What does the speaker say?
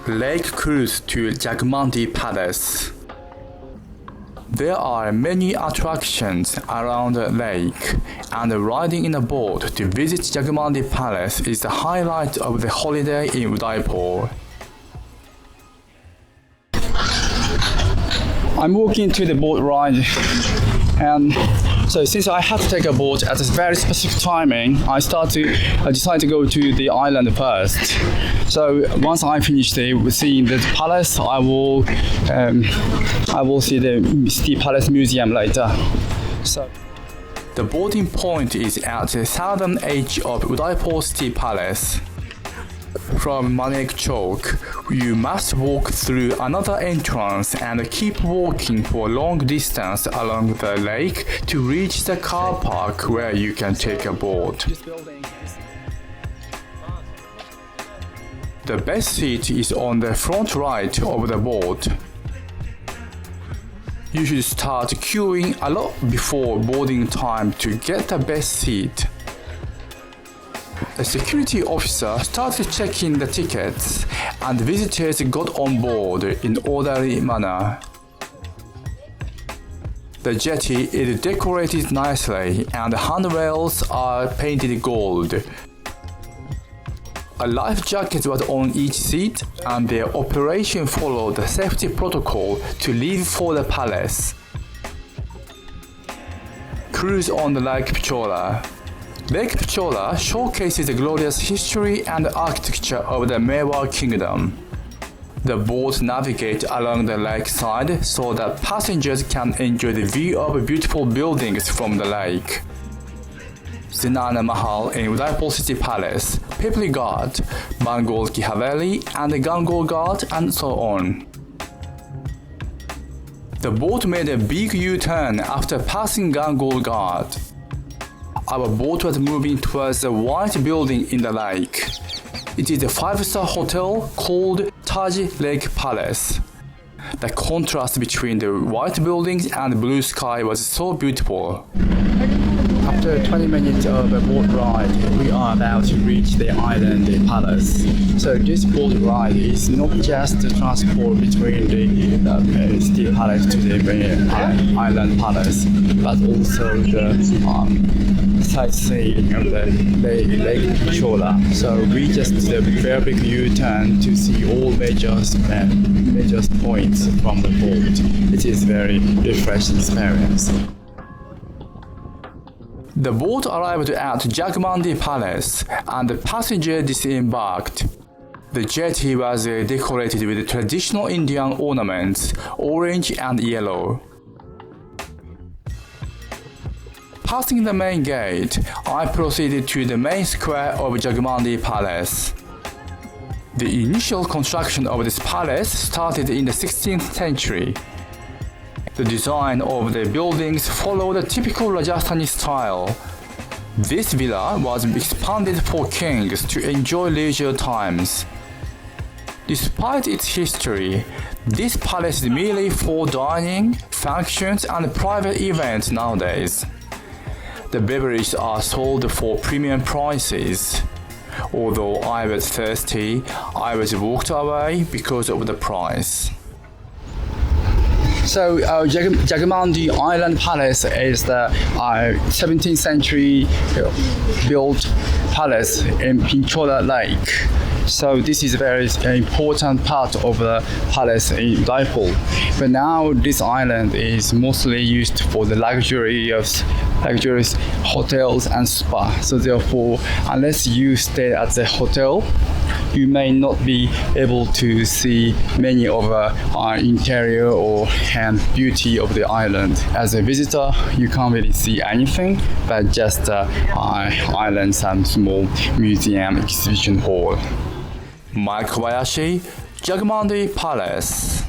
Lake cruise to Jagmandir Palace. There are many attractions around the lake, and riding in a boat to visit Jagmandir Palace is the highlight of the holiday in Udaipur. I'm walking to the boat ride, and so since I have to take a boat at a very specific timing, I decide to go to the island first. So once I finish seeing the palace, I will see the City Palace Museum later. So the boarding point is at the southern edge of Udaipur City Palace. From Lake Pichola, you must walk through another entrance and keep walking for a long distance along the lake to reach the car park where you can take a boat. The best seat is on the front right of the boat. You should start queuing a lot before boarding time to get the best seat. The security officer started checking the tickets, and visitors got on board in orderly manner. The jetty is decorated nicely, and the handrails are painted gold. A life jacket was on each seat, and their operation followed the safety protocol to leave for the palace. Cruise on the Lake Pichola. Lake Pichola showcases the glorious history and architecture of the Mewar Kingdom. The boat navigates along the lakeside so that passengers can enjoy the view of beautiful buildings from the lake. Zinana Mahal in Udaipur City Palace, Pipli Ghat, Bengal Ki Haveli, and Gango Ghat, and so on. The boat made a big U-turn after passing Gango Ghat. Our boat was moving towards the white building in the lake. It is a 5-star hotel called Taji Lake Palace. The contrast between the white buildings and blue sky was so beautiful. After 20 minutes of a boat ride, we are about to reach the island palace. So this boat ride is not just the transport between the city palace to the island palace, but also the sightseeing of the Lake Pichola. So we just did a very big U-turn to see all major points from the boat. It is very refreshing experience. The boat arrived at Jagmandir Palace, and the passenger disembarked. The jetty was decorated with traditional Indian ornaments, orange and yellow. Passing the main gate, I proceeded to the main square of Jagmandir Palace. The initial construction of this palace started in the 16th century. The design of the buildings followed the typical Rajasthani style. This villa was expanded for kings to enjoy leisure times. Despite its history, this palace is merely for dining, functions, and private events nowadays. The beverages are sold for premium prices. Although I was thirsty, I was walked away because of the price. So Jagmandir Island Palace is the 17th century built palace in Pichola Lake. So this is a very important part of the palace in Udaipur. But now this island is mostly used for the luxurious hotels and spa. So therefore, unless you stay at the hotel, you may not be able to see many of the interior or beauty of the island. As a visitor, you can't really see anything but just the islands and small museum exhibition hall. Mike Kobayashi, Jagmandir Palace.